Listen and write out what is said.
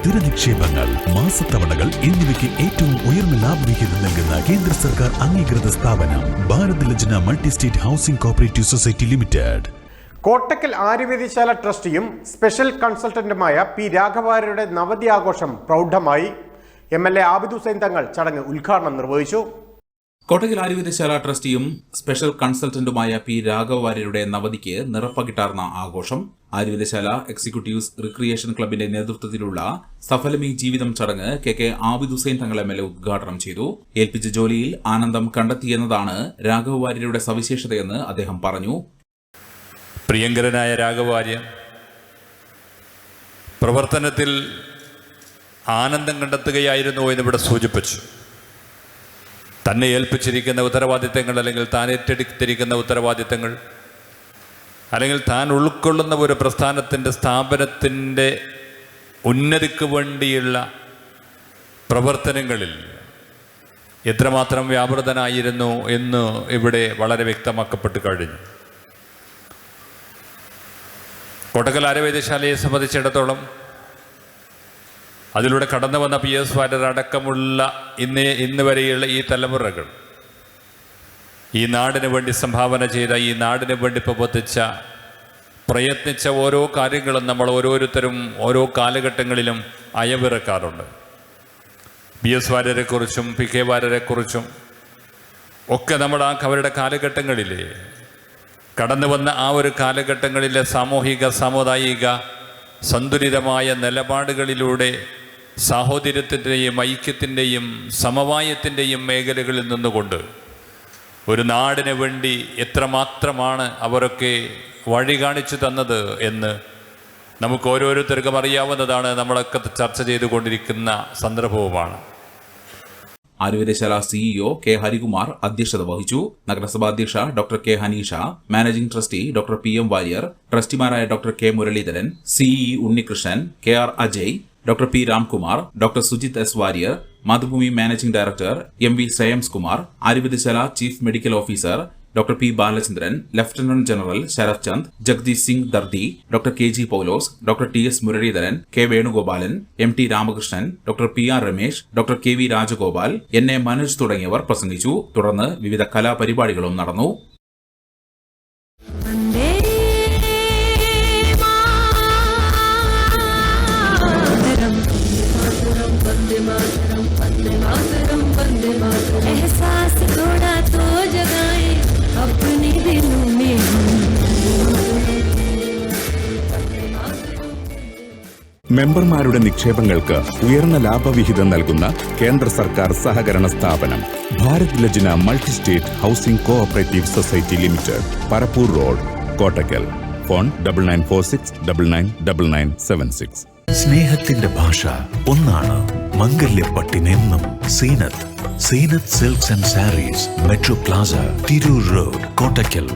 സ്ഥിര നിക്ഷേപങ്ങൾ, മാസത്തവണകൾ എന്നിവയ്ക്ക് ഏറ്റവും ഉയർന്ന ലാഭവിഹിതം നൽകുന്ന കേന്ദ്ര സർക്കാർ അംഗീകൃത സ്ഥാപനം Bharat Lajna multi state housing cooperative society limited. Kottakkal Aryavaidyasala ട്രസ്റ്റിയും സ്പെഷ്യൽ കൺസൾട്ടന്റുമായ പി രാഘവാര്യരുടെ നവതി ആഘോഷം പ്രൗഢമായി. MLA ആബിദ് ഹുസൈൻ തങ്ങൾ ചടങ്ങ് ഉദ്ഘാടനം നിർവഹിച്ചു. കോട്ടക്കൽ ആര്യവേദിശാല ട്രസ്റ്റിയും സ്പെഷ്യൽ കൺസൾട്ടന്റുമായ പി രാഘവാര്യരുടെ നവതിക്ക് നിറപ്പകിട്ടാർന്ന ആഘോഷം ആര്യവേദിശാല എക്സിക്യൂട്ടീവ്സ് റിക്രിയേഷൻ ക്ലബിന്റെ നേതൃത്വത്തിലുള്ള സഫലമീ ജീവിതം ചടങ്ങ് KK ആബിദ് ഹുസൈൻ തങ്ങൾ MLA ഉദ്ഘാടനം ചെയ്തു. ഏൽപ്പിച്ച ജോലിയിൽ ആനന്ദം കണ്ടെത്തിയെന്നതാണ് രാഘവാര്യരുടെ സവിശേഷതയെന്ന് അദ്ദേഹം പറഞ്ഞു. പ്രിയങ്കരനായ രാഘവാര്യൻ പ്രവർത്തനത്തിൽ ആനന്ദം കണ്ടെത്തുകയായിരുന്നു എന്നിവിടെ സൂചിപ്പിച്ചു. തന്നെ ഏൽപ്പിച്ചിരിക്കുന്ന ഉത്തരവാദിത്തങ്ങൾ, അല്ലെങ്കിൽ താൻ ഏറ്റെടുത്തിരിക്കുന്ന ഉത്തരവാദിത്തങ്ങൾ, അല്ലെങ്കിൽ താൻ ഉൾക്കൊള്ളുന്ന ഒരു പ്രസ്ഥാനത്തിൻ്റെ സ്ഥാപനത്തിൻ്റെ ഉന്നതിക്ക് വേണ്ടിയുള്ള പ്രവർത്തനങ്ങളിൽ എത്രമാത്രം വ്യാപൃതനായിരുന്നു എന്ന് ഇവിടെ വളരെ വ്യക്തമാക്കപ്പെട്ട് കഴിഞ്ഞു. കോട്ടക്കൽ ആര്യവേദിശാലയെ സംബന്ധിച്ചിടത്തോളം അതിലൂടെ കടന്നു വന്ന PS വാര്യർ അടക്കമുള്ള ഇന്ന് വരെയുള്ള ഈ തലമുറകൾ ഈ നാടിന് വേണ്ടി സംഭാവന ചെയ്ത, ഈ നാടിന് വേണ്ടി പ്രയത്നിച്ച ഓരോ കാര്യങ്ങളും നമ്മൾ ഓരോരുത്തരും ഓരോ കാലഘട്ടങ്ങളിലും അയവിറക്കാറുണ്ട്. PS വാര്യരെക്കുറിച്ചും PK വാര്യരെക്കുറിച്ചും ഒക്കെ നമ്മൾ അവരുടെ കാലഘട്ടങ്ങളിൽ കടന്നു വന്ന ആ ഒരു കാലഘട്ടങ്ങളിലെ സാമൂഹിക സാമുദായിക സന്തുലിതമായ നിലപാടുകളിലൂടെ സാഹോദര്യത്തിൻ്റെയും ഐക്യത്തിൻ്റെയും സമവായത്തിൻ്റെയും മേഖലകളിൽ നിന്നുകൊണ്ട് ഒരു നാടിന് വേണ്ടി എത്രമാത്രമാണ് അവരൊക്കെ വഴി കാണിച്ചു തന്നത് എന്ന് നമുക്ക് ഓരോരുത്തർക്കും അറിയാവുന്നതാണ്. നമ്മളൊക്കെ ചർച്ച ചെയ്തുകൊണ്ടിരിക്കുന്ന സന്ദർഭവുമാണ്. ആര്യവേദിശാല CEO K ഹരികുമാർ അധ്യക്ഷത വഹിച്ചു. നഗരസഭാ അധ്യക്ഷ doctor K Haneesha, managing trustee doctor PM Warrier, ട്രസ്റ്റിമാരായ doctor K Muraleedharan, CE Unnikrishnan, KR Ajay, doctor P Ramkumar, doctor Sujith S Warrier, Mathrubhumi managing director MV Shreyams Kumar, Aryavaidyasala chief medical officer doctor P Balachandran, lieutenant general Sarath Chand, Jagadish Singh Dardi, doctor KG Paulose, doctor TS Muraleedharan, K Venugopalan, MT Ramakrishnan, doctor PR Ramesh, doctor KV Rajagopal, NA Manoj തുടങ്ങിയവർ പ്രസംഗിച്ചു. തുടർന്ന് വിവിധ കലാപരിപാടികളും നടന്നു. മെമ്പർമാരുടെ നിക്ഷേപങ്ങൾക്ക് ഉയർന്ന ലാഭവിഹിതം നൽകുന്ന കേന്ദ്ര സർക്കാർ സഹകരണ സ്ഥാപനം Bharat Lajna multi state housing cooperative society limited, Parappur road, Kottakkal. Phone 9946999976. സ്നേഹത്തിന്റെ ഭാഷ ഒന്നാണ്. മംഗല്യപ്പട്ടിനെന്നും Zeenath silks and sarees, metro plaza, Tirur road, Kottakkal.